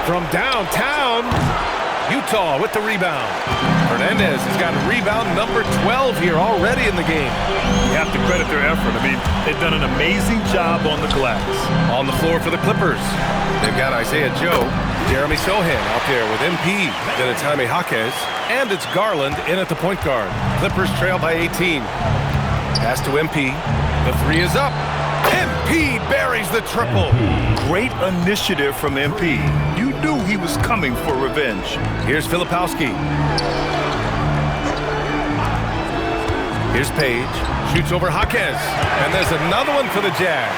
From downtown, Utah with the rebound. Hernandez has got rebound number 12 here already in the game. You have to credit their effort. I mean, they've done an amazing job on the glass. On the floor for the Clippers, they've got Isaiah Joe, Jeremy Sohan out there with MP, then it's Jaime Jaquez, and it's Garland in at the point guard. Clippers trail by 18. Pass to MP. The three is up. MP buries the triple. Great initiative from MP. You knew he was coming for revenge. Here's Filipowski. Here's Page. Shoots over Jaquez. And there's another one for the Jazz.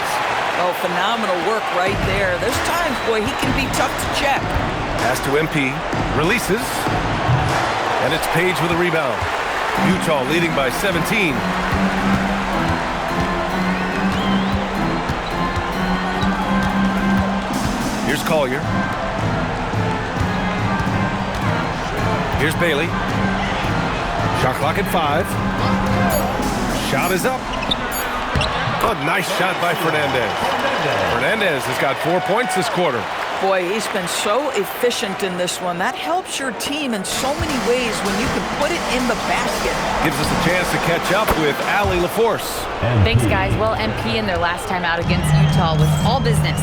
Oh, phenomenal work right there. There's times, boy, he can be tough to check. Pass to MP. Releases. And it's Page with a rebound. Utah leading by 17. Here's Collier. Here's Bailey. Shot clock at 5. Shot is up. A nice shot by Fernandez. Fernandez has got 4 points this quarter. Boy, he's been so efficient in this one. That helps your team in so many ways when you can put it in the basket. Gives us a chance to catch up with Allie LaForce. Thanks, guys. Well, MP in their last time out against Utah was all business.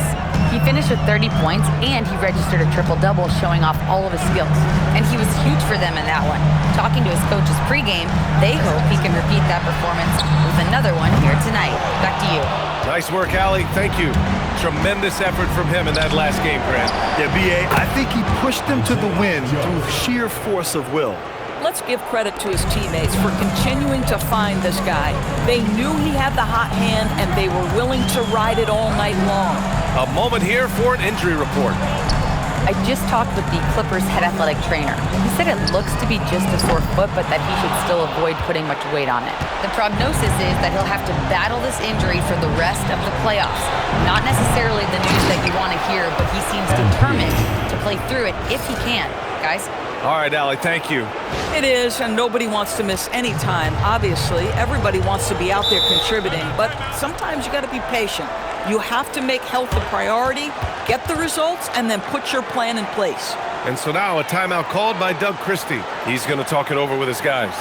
He finished with 30 points, and he registered a triple-double, showing off all of his skills. And he was huge for them in that one. Talking to his coaches pregame, they hope he can repeat that performance with another one here tonight. Back to you. Nice work, Allie. Thank you. Tremendous effort from him in that last game, Grant. Yeah, B.A., I think he pushed them to the win through sheer force of will. Let's give credit to his teammates for continuing to find this guy. They knew he had the hot hand, and they were willing to ride it all night long. A moment here for an injury report. I just talked with the Clippers head athletic trainer. He said it looks to be just a sore foot, but that he should still avoid putting much weight on it. The prognosis is that he'll have to battle this injury for the rest of the playoffs. Not necessarily the news that you want to hear, but he seems determined to play through it if he can. Guys? All right, Allie, thank you. It is, and nobody wants to miss any time. Obviously, everybody wants to be out there contributing, but sometimes you got to be patient. You have to make health a priority, get the results, and then put your plan in place. And so now a timeout called by Doug Christie. He's going to talk it over with his guys.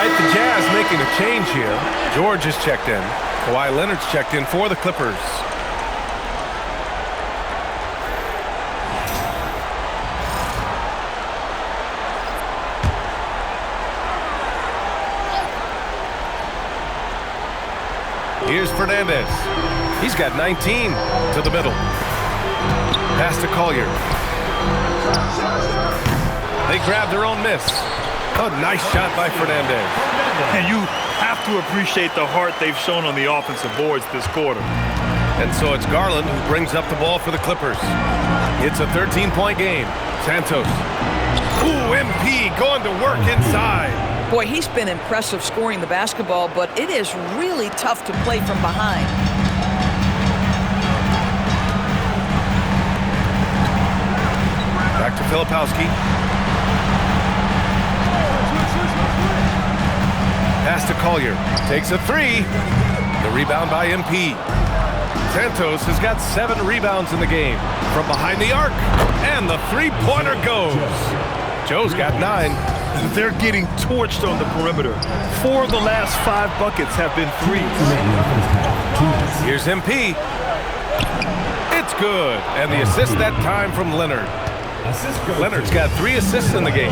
The Jazz making a change here. George is checked in. Kawhi Leonard's checked in for the Clippers. Here's Fernandez. He's got 19 to the middle. Pass to Collier. They grab their own miss. A nice shot by Fernandez. And you have to appreciate the heart they've shown on the offensive boards this quarter. And so it's Garland who brings up the ball for the Clippers. It's a 13-point game. Santos. Ooh, MP going to work inside. Boy, he's been impressive scoring the basketball, but it is really tough to play from behind. Back to Filipowski. Pass to Collier. Takes a three. The rebound by MP. Santos has got 7 rebounds in the game. From behind the arc, and the three-pointer goes. Joe's got 9. They're getting torched on the perimeter. 4 of the last 5 buckets have been threes. Here's MP. It's good. And the assist that time from Leonard. Leonard's got 3 assists in the game.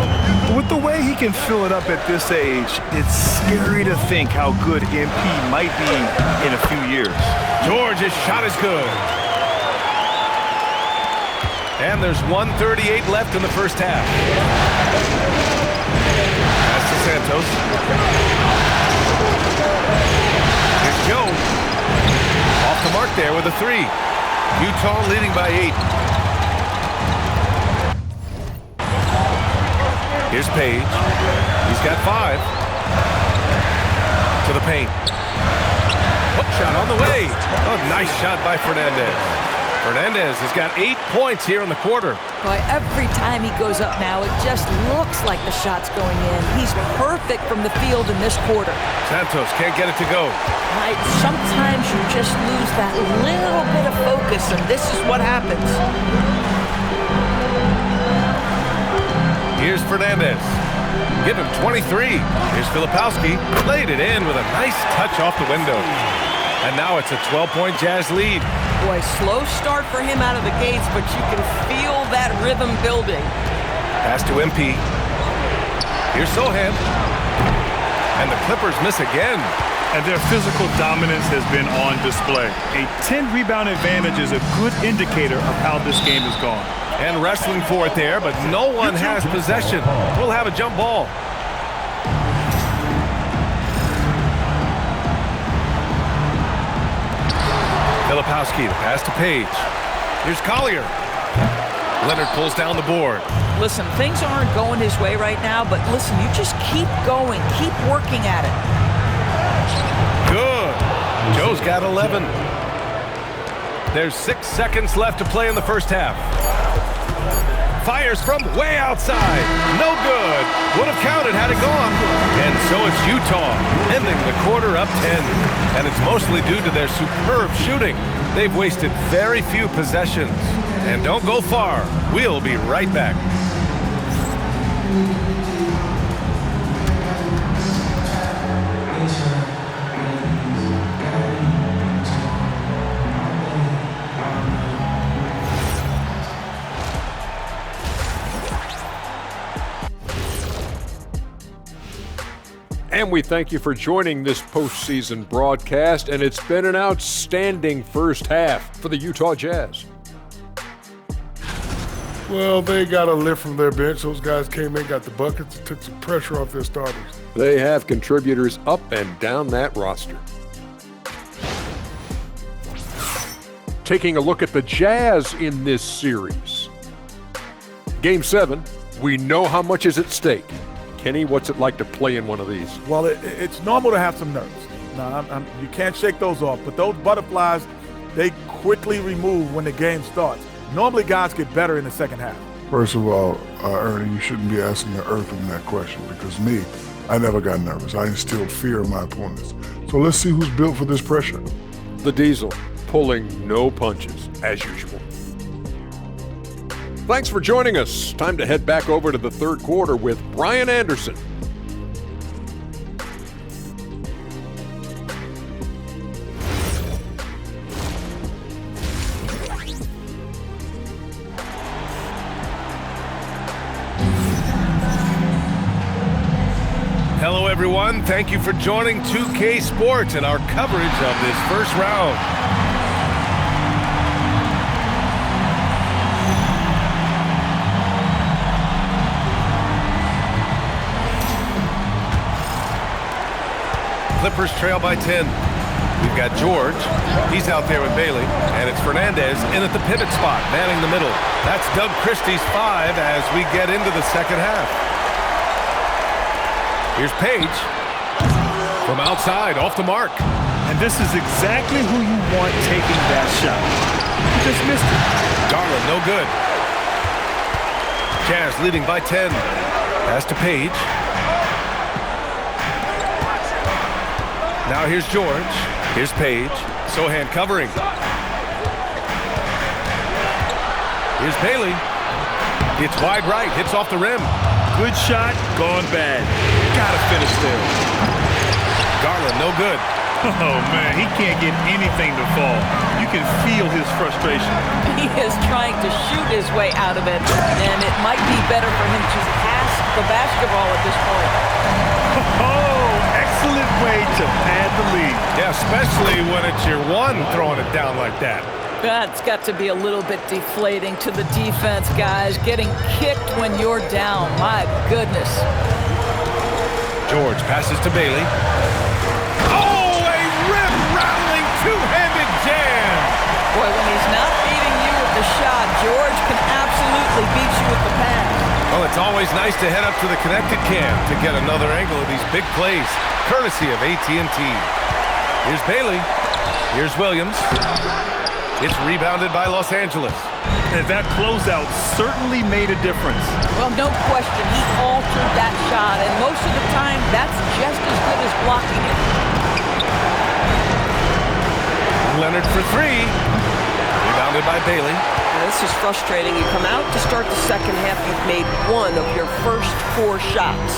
With the way he can fill it up at this age, it's scary to think how good MP might be in a few years. George's shot is good. And there's 1:38 left in the first half. Pass to Santos. Here's Joe. Off the mark there with a 3. Utah leading by 8. Here's Page. He's got 5. To the paint. Hook shot on the way. Oh, nice shot by Fernandez. Fernandez has got 8 points here in the quarter. Boy, every time he goes up now, it just looks like the shot's going in. He's perfect from the field in this quarter. Santos can't get it to go. Right, sometimes you just lose that little bit of focus, and this is what happens. Here's Fernandez. Give him 23. Here's Filipowski. Laid it in with a nice touch off the window. And now it's a 12-point Jazz lead. Boy, slow start for him out of the gates, but you can feel that rhythm building. Pass to MP. Here's Sohan. And the Clippers miss again. And their physical dominance has been on display. A 10-rebound advantage is a good indicator of how this game has gone. And wrestling for it there, but no one has possession. We'll have a jump ball. Filipowski, the pass to Page. Here's Collier. Leonard pulls down the board. Listen, things aren't going his way right now, but listen, you just keep going, keep working at it. Good. Joe's got 11. There's 6 seconds left to play in the first half. Fires from way outside. No good. Would have counted had it gone. And so it's Utah, ending the quarter up 10. And it's mostly due to their superb shooting. They've wasted very few possessions. And don't go far. We'll be right back. And we thank you for joining this postseason broadcast, and it's been an outstanding first half for the Utah Jazz. Well, they got a lift from their bench. Those guys came in, got the buckets, and took some pressure off their starters. They have contributors up and down that roster. Taking a look at the Jazz in this series. Game 7, we know how much is at stake. Kenny, what's it like to play in one of these? Well, it's normal to have some nerves. Now, you can't shake those off, but those butterflies, they quickly remove when the game starts. Normally, guys get better in the second half. First of all, Ernie, you shouldn't be asking the Earthman that question because me, I never got nervous. I instilled fear in my opponents. So let's see who's built for this pressure. The Diesel, pulling no punches, as usual. Thanks for joining us. Time to head back over to the third quarter with Brian Anderson. Hello, everyone. Thank you for joining 2K Sports and our coverage of this first round. Clippers trail by 10. We've got George. He's out there with Bailey. And it's Fernandez in at the pivot spot, manning the middle. That's Doug Christie's 5 as we get into the second half. Here's Page. From outside, off the mark. And this is exactly who you want taking that shot. He just missed it. Garland, no good. Jazz leading by 10. Pass to Page. Now here's George. Here's Page. Sohan covering. Here's Bailey. It's wide right, hits off the rim. Good shot, gone bad. Gotta finish there. Garland, no good. Oh, man, he can't get anything to fall. You can feel his frustration. He is trying to shoot his way out of it, and it might be better for him to pass the basketball at this point. Oh, excellent way to pad the lead. Yeah, especially when it's your one throwing it down like that. That's got to be a little bit deflating to the defense, guys. Getting kicked when you're down. My goodness. George passes to Bailey. Oh, a rim-rattling two-handed jam. Boy, when he's not beating you with the shot, George can absolutely beat you with the pass. Well, it's always nice to head up to the connected cam to get another angle of these big plays, courtesy of AT&T. Here's Bailey. Here's Williams. It's rebounded by Los Angeles. And that closeout certainly made a difference. Well, no question, he altered that shot, and most of the time, that's just as good as blocking it. Leonard for three. Rebounded by Bailey. This is frustrating. You come out to start the second half, you've made one of your first 4 shots.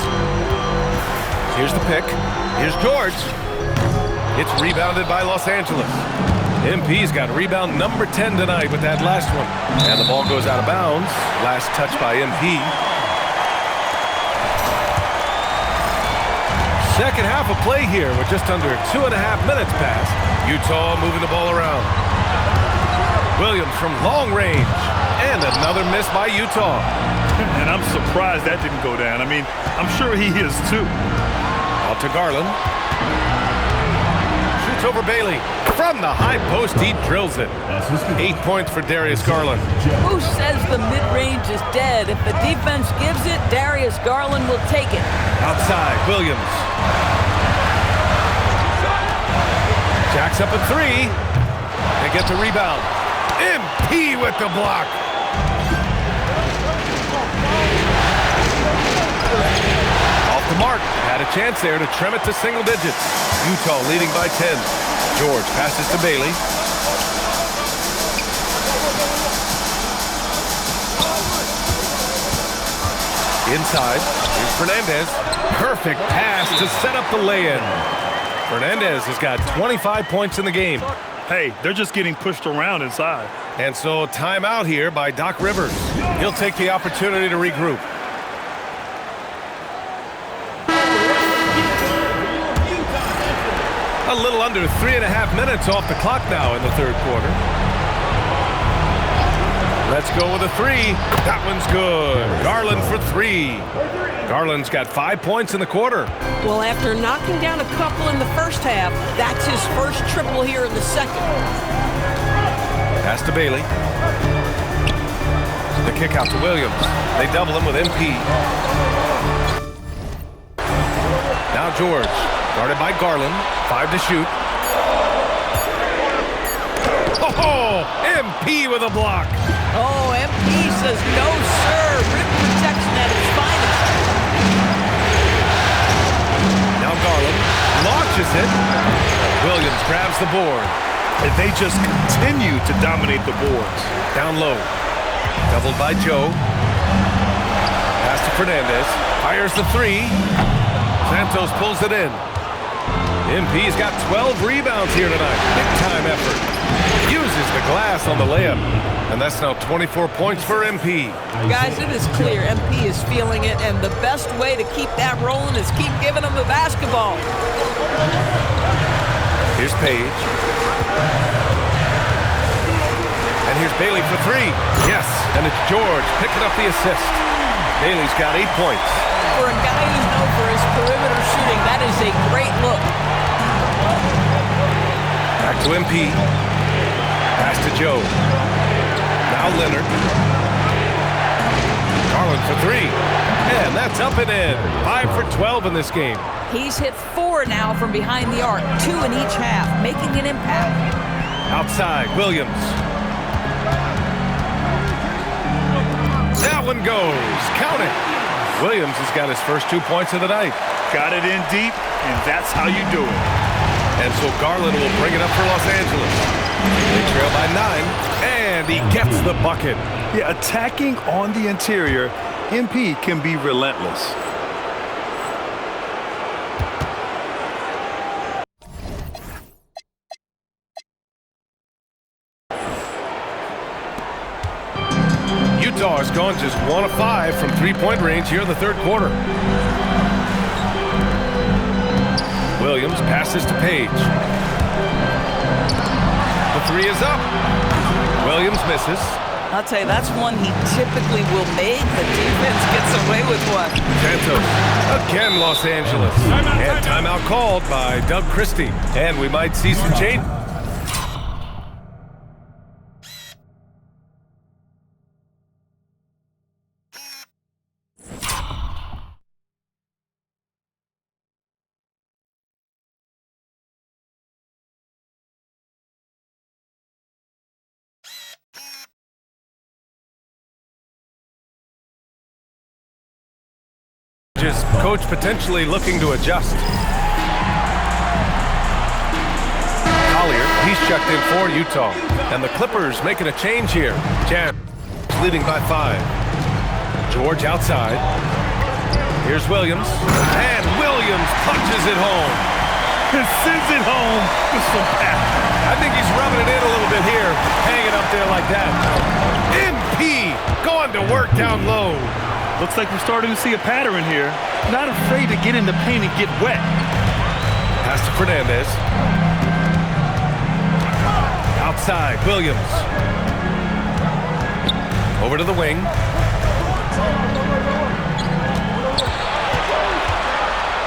Here's the pick. Here's George. It's rebounded by Los Angeles. MP's got rebound number 10 tonight with that last one. And the ball goes out of bounds. Last touch by MP. Second half of play here with just under 2.5 minutes passed. Utah moving the ball around. Williams from long range. And another miss by Utah. And I'm surprised that didn't go down. I mean, I'm sure he is too. Out to Garland. Shoots over Bailey. From the high post, he drills it. 8 points for Darius Garland. Who says the mid-range is dead? If the defense gives it, Darius Garland will take it. Outside, Williams. Jacks up a three. They get the rebound. MP with the block. Off the mark. Had a chance there to trim it to single digits. Utah leading by 10. George passes to Bailey. Inside, here's Fernandez. Perfect pass to set up the lay-in. Fernandez has got 25 points in the game. Hey, they're just getting pushed around inside. And so timeout here by Doc Rivers. He'll take the opportunity to regroup. A little under 3.5 minutes off the clock now in the third quarter. Let's go with a three. That one's good. Garland for three. Garland's got 5 points in the quarter. Well, after knocking down a couple in the first half, that's his first triple here in the second. Pass to Bailey. The kick out to Williams. They double him with MP. Now George, guarded by Garland. 5 to shoot. Oh, MP with a block. Oh, MP says no, sir. Rim protection at its finest. Now Garland launches it. Williams grabs the board. And they just continue to dominate the boards. Down low. Doubled by Joe. Pass to Fernandez. Fires the three. Santos pulls it in. MP's got 12 rebounds here tonight. Big time effort. Uses the glass on the layup. And that's now 24 points for MP. Guys, it is clear MP is feeling it, and the best way to keep that rolling is keep giving him the basketball. Here's Page. And here's Bailey for three. Yes, and it's George picking up the assist. Bailey's got 8 points. For a guy who's known for his perimeter shooting, that is a great look. Back to MP. Pass to Joe. Now Leonard. Garland for three. And that's up and in. 5 for 12 in this game. He's hit 4 now from behind the arc, 2 in each half, making an impact. Outside, Williams. That one goes. Count it. Williams has got his first 2 points of the night. Got it in deep, and that's how you do it. And so Garland will bring it up for Los Angeles. They trail by 9. And And he gets the bucket. Yeah, attacking on the interior, MP can be relentless. Utah has gone just 1 of 5 from three-point range here in the third quarter. Williams passes to Page. The three is up. Williams misses. I'll tell you, that's one he typically will make. The defense gets away with one. Santos, again Los Angeles. And timeout called by Doug Christie. And we might see some change. Coach potentially looking to adjust. Collier, he's checked in for Utah. And the Clippers making a change here. Jan leading by 5. George outside. Here's Williams. And Williams punches it home. And sends it home with some power. I think he's rubbing it in a little bit here. Hanging up there like that. MP going to work down low. Looks like we're starting to see a pattern here. Not afraid to get in the paint and get wet. Pass to Fernandez. Outside, Williams. Over to the wing.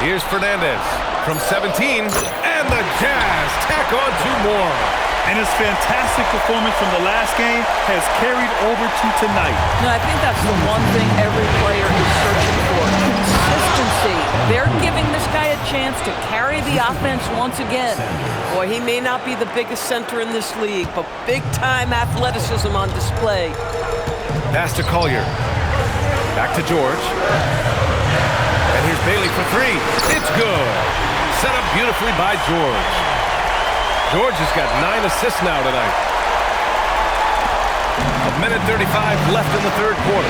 Here's Fernandez from 17. And the Jazz tack on 2 more. And his fantastic performance from the last game has carried over to tonight. No, I think that's the one thing every player is searching for. Consistency. They're giving this guy a chance to carry the offense once again. Boy, he may not be the biggest center in this league, but big-time athleticism on display. Pass to Collier. Back to George. And here's Bailey for 3. It's good. Set up beautifully by George. George has got 9 assists now tonight. 1:35 left in the third quarter.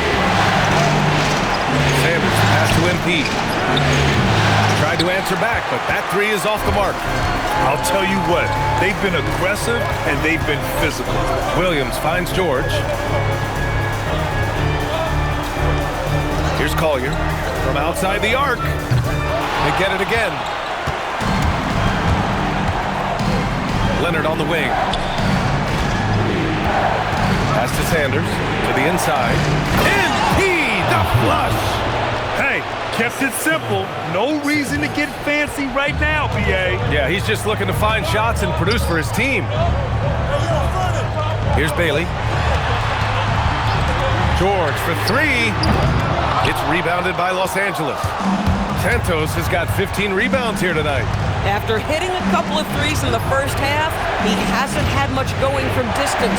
Sanders pass to MP. Tried to answer back, but that 3 is off the mark. I'll tell you what, they've been aggressive and they've been physical. Williams finds George. Here's Collier from outside the arc. They get it again. Leonard on the wing. Pass to Sanders to the inside. MP, the flush. Hey, kept it simple. No reason to get fancy right now, PA. Yeah, he's just looking to find shots and produce for his team. Here's Bailey. George for 3. It's rebounded by Los Angeles. Santos has got 15 rebounds here tonight. After hitting a couple of threes in the first half, he hasn't had much going from distance.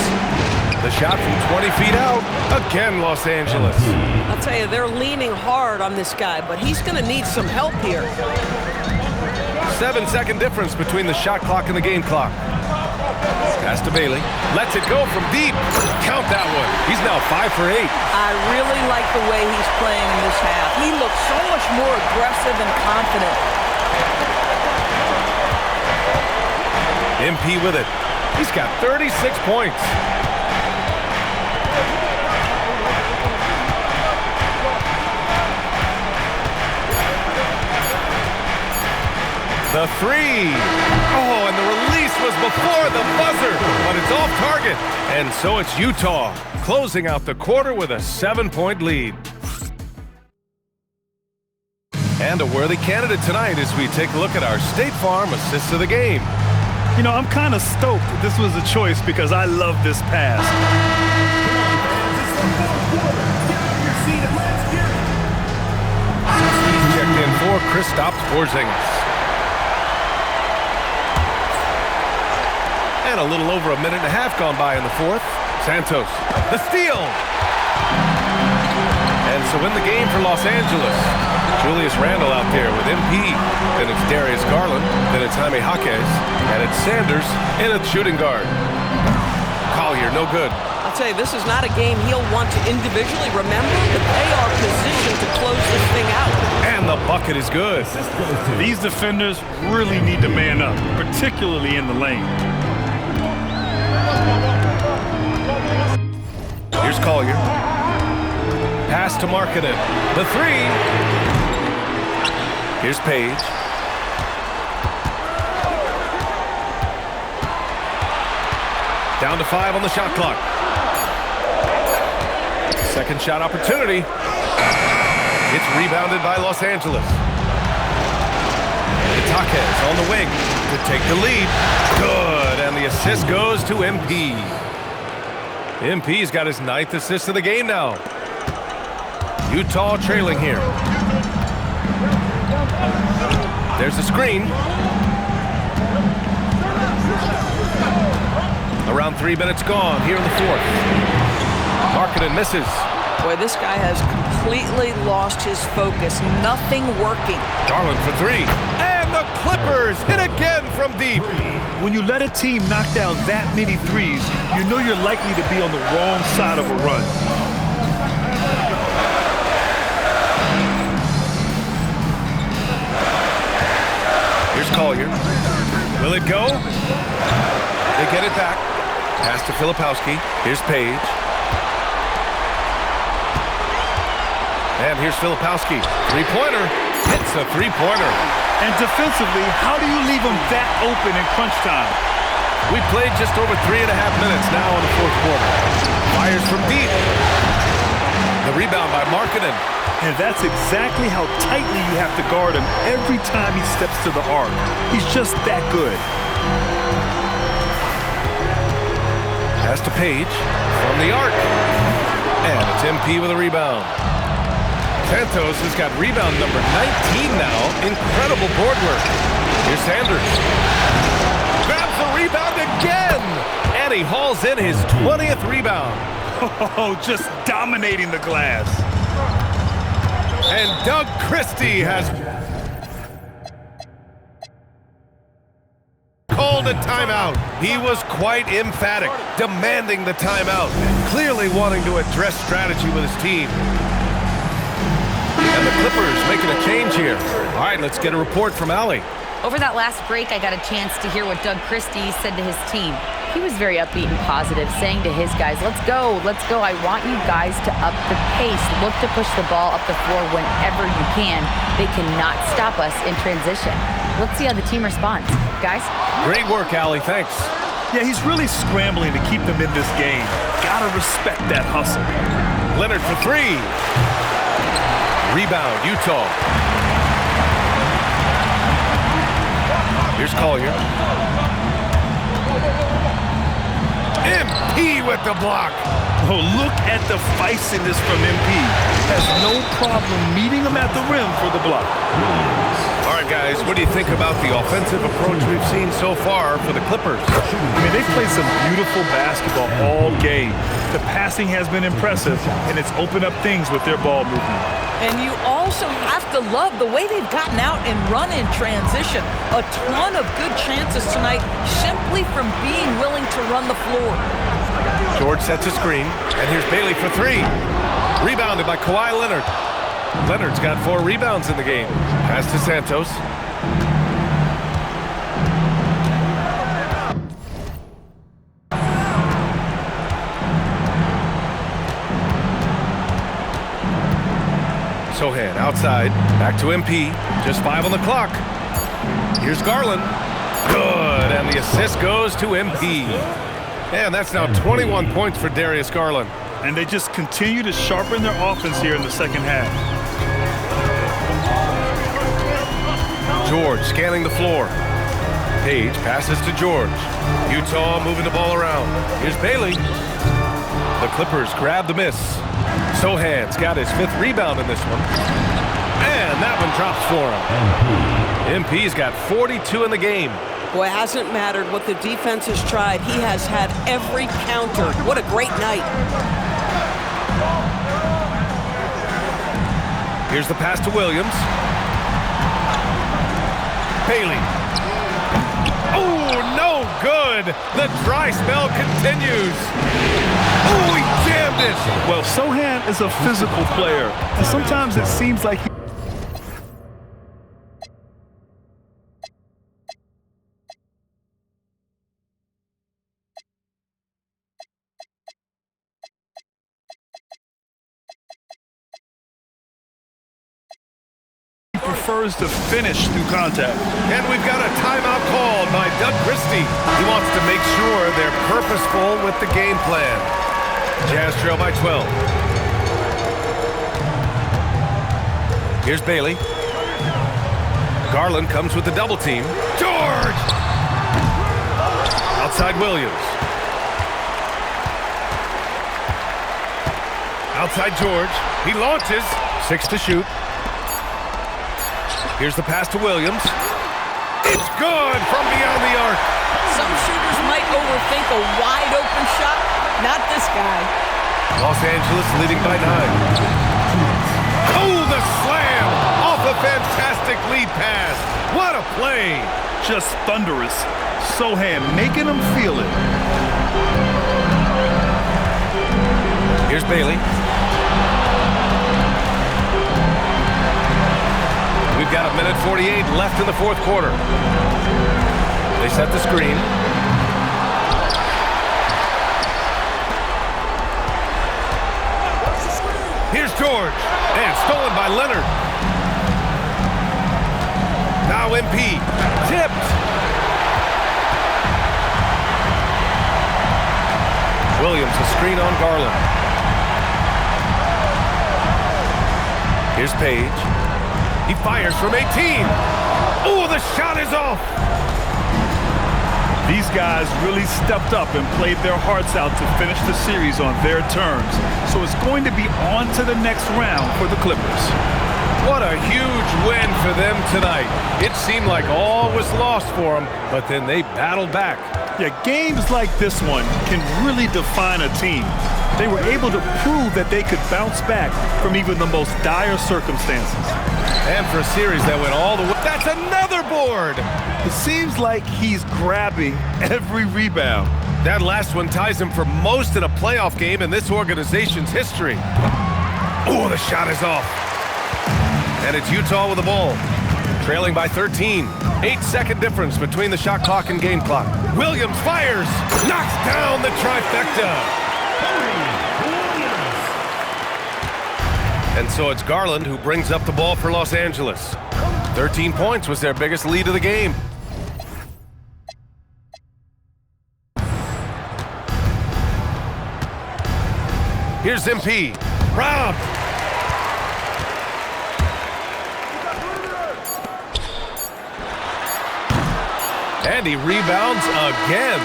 The shot from 20 feet out. Again, Los Angeles. I'll tell you, they're leaning hard on this guy, but he's going to need some help here. 7-second difference between the shot clock and the game clock. Pass to Bailey. Lets it go from deep. Count that one. He's now 5 for 8. I really like the way he's playing in this half. He looks so much more aggressive and confident. MP with it. He's got 36 points. The 3. Oh, and the release was before the buzzer, but it's off target. And so it's Utah closing out the quarter with a 7-point lead. And a worthy candidate tonight as we take a look at our State Farm assists of the game. You know, I'm kind of stoked this was a choice because I love this pass. He's checked in for Kristaps Porzingis. And a little over a minute and a half gone by in the fourth. Santos, the steal. And so in the game for Los Angeles, Julius Randle out there with MP. Then it's Darius Garland. Then it's Jaime Jaquez. And it's Sanders in at shooting guard. Collier, no good. I'll I'll tell you, this is not a game he'll want to individually remember, but they are positioned to close this thing out. And the bucket is good. These defenders really need to man up, particularly in the lane. Here's Collier. Pass to Markkanen. The three. Here's Page. Down to 5 on the shot clock. Second shot opportunity. It's rebounded by Los Angeles. Itaquez on the wing to take the lead. Good, and the assist goes to MP. MP's got his 9th assist of the game now. Utah trailing here. There's the screen. Around 3 minutes gone here in the 4th. Markkanen misses. Boy, this guy has completely lost his focus. Nothing working. Garland for 3. And the Clippers hit again from deep. When you let a team knock down that many threes, you know you're likely to be on the wrong side of a run. Here's Collier. Will it go? They get it back. Pass to Filipowski. Here's Page. And here's Filipowski. Three-pointer. Hits a three-pointer. And defensively, how do you leave them that open in crunch time? We played just over 3.5 minutes now in the 4th quarter. Fires from deep. The rebound by Markkanen. And that's exactly how tightly you have to guard him every time he steps to the arc. He's just that good. Pass to Page from the arc. And it's MP with a rebound. Santos has got rebound number 19 now. Incredible board work. Here's Sanders. Grabs the rebound again. And he hauls in his 20th rebound. Oh, just dominating the glass. And Doug Christie has called a timeout. He was quite emphatic, demanding the timeout, clearly wanting to address strategy with his team. And the Clippers making a change here. All right, let's get a report from Allie. Over that last break, I got a chance to hear what Doug Christie said to his team. He was very upbeat and positive, saying to his guys, let's go. I want you guys to up the pace. Look to push the ball up the floor whenever you can. They cannot stop us in transition. Let's see how the team responds. Guys? Great work, Allie. Thanks. Yeah, he's really scrambling to keep them in this game. Gotta respect that hustle. Leonard for 3. Rebound, Utah. Here's Collier. MP with the block. Oh, look at the feistiness from MP. Has no problem meeting him at the rim for the block. All right, guys, what do you think about the offensive approach we've seen so far for the Clippers? I mean, they've played some beautiful basketball all game. The passing has been impressive, and it's opened up things with their ball movement. And you also have to love the way they've gotten out and run in transition. A ton of good chances tonight simply from being willing to run the floor. George sets a screen, and here's Bailey for 3. Rebounded by Kawhi Leonard. Leonard's got 4 rebounds in the game. Pass to Santos. Sohan outside, back to MP, just 5 on the clock. Here's Garland. Good, and the assist goes to MP. And that's now 21 points for Darius Garland. And they just continue to sharpen their offense here in the second half. George scanning the floor. Page passes to George. Utah moving the ball around. Here's Bailey. The Clippers grab the miss. Sohan's got his 5th rebound in this one. And that one drops for him. MP's got 42 in the game. Boy, it hasn't mattered what the defense has tried. He has had every counter. What a great night. Here's the pass to Williams. Bailey. Oh, no good. The dry spell continues. Oh, he jammed it. Well, Sohan is a physical player, and sometimes it seems like he prefers to finish through contact. And we've got a timeout called by Doug Christie. He wants to make sure they're purposeful with the game plan. Jazz trail by 12. Here's Bailey. Garland comes with the double team. George! Outside Williams. Outside George. He launches. 6 to shoot. Here's the pass to Williams. It's good from beyond the arc. Some shooters might overthink a wide-open shot. Not this guy. Los Angeles leading by 9. Oh, the slam off a fantastic lead pass. What a play. Just thunderous. Sohan making them feel it. Here's Bailey. We've got 1:48 left in the fourth quarter. They set the screen. Here's George. And stolen by Leonard. Now MP. Tipped. Williams, a screen on Garland. Here's Page. He fires from 18. Oh, the shot is off. These guys really stepped up and played their hearts out to finish the series on their terms. So it's going to be on to the next round for the Clippers. What a huge win for them tonight. It seemed like all was lost for them, but then they battled back. Yeah, games like this one can really define a team. They were able to prove that they could bounce back from even the most dire circumstances. And for a series that went all the way, that's another board! It seems like he's grabbing every rebound. That last one ties him for most in a playoff game in this organization's history. Oh, the shot is off. And it's Utah with the ball. Trailing by 13. 8-second difference between the shot clock and game clock. Williams fires. Knocks down the trifecta. And so it's Garland who brings up the ball for Los Angeles. 13 points was their biggest lead of the game. Here's MP. Round. And he rebounds again.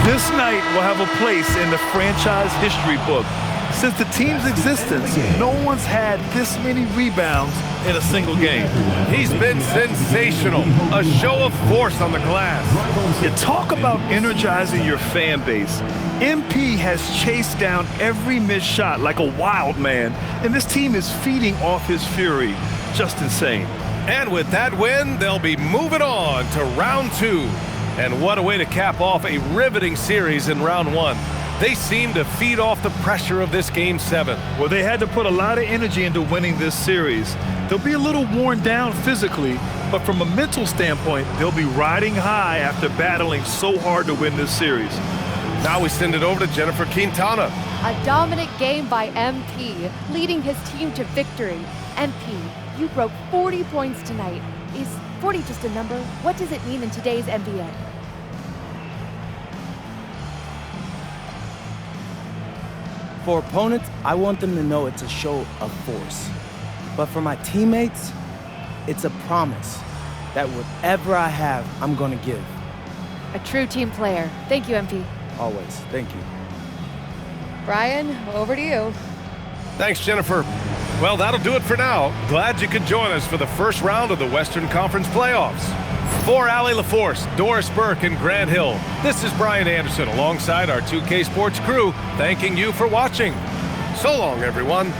This night will have a place in the franchise history book. Since the team's existence, no one's had this many rebounds in a single game. He's been sensational. A show of force on the glass. You talk about energizing your fan base. MP has chased down every missed shot like a wild man, and this team is feeding off his fury. Just insane. And with that win, they'll be moving on to round 2. And what a way to cap off a riveting series in round 1. They seem to feed off the pressure of this Game 7. Well, they had to put a lot of energy into winning this series. They'll be a little worn down physically, but from a mental standpoint, they'll be riding high after battling so hard to win this series. Now we send it over to Jennifer Quintana. A dominant game by MP, leading his team to victory. MP, you broke 40 points tonight. Is 40 just a number? What does it mean in today's NBA? For opponents, I want them to know it's a show of force. But for my teammates, it's a promise that whatever I have, I'm gonna give. A true team player. Thank you, MP. Always. Thank you. Brian, over to you. Thanks, Jennifer. Well, that'll do it for now. Glad you could join us for the first round of the Western Conference playoffs. For Allie LaForce, Doris Burke, and Grant Hill, this is Brian Anderson alongside our 2K Sports crew, thanking you for watching. So long, everyone.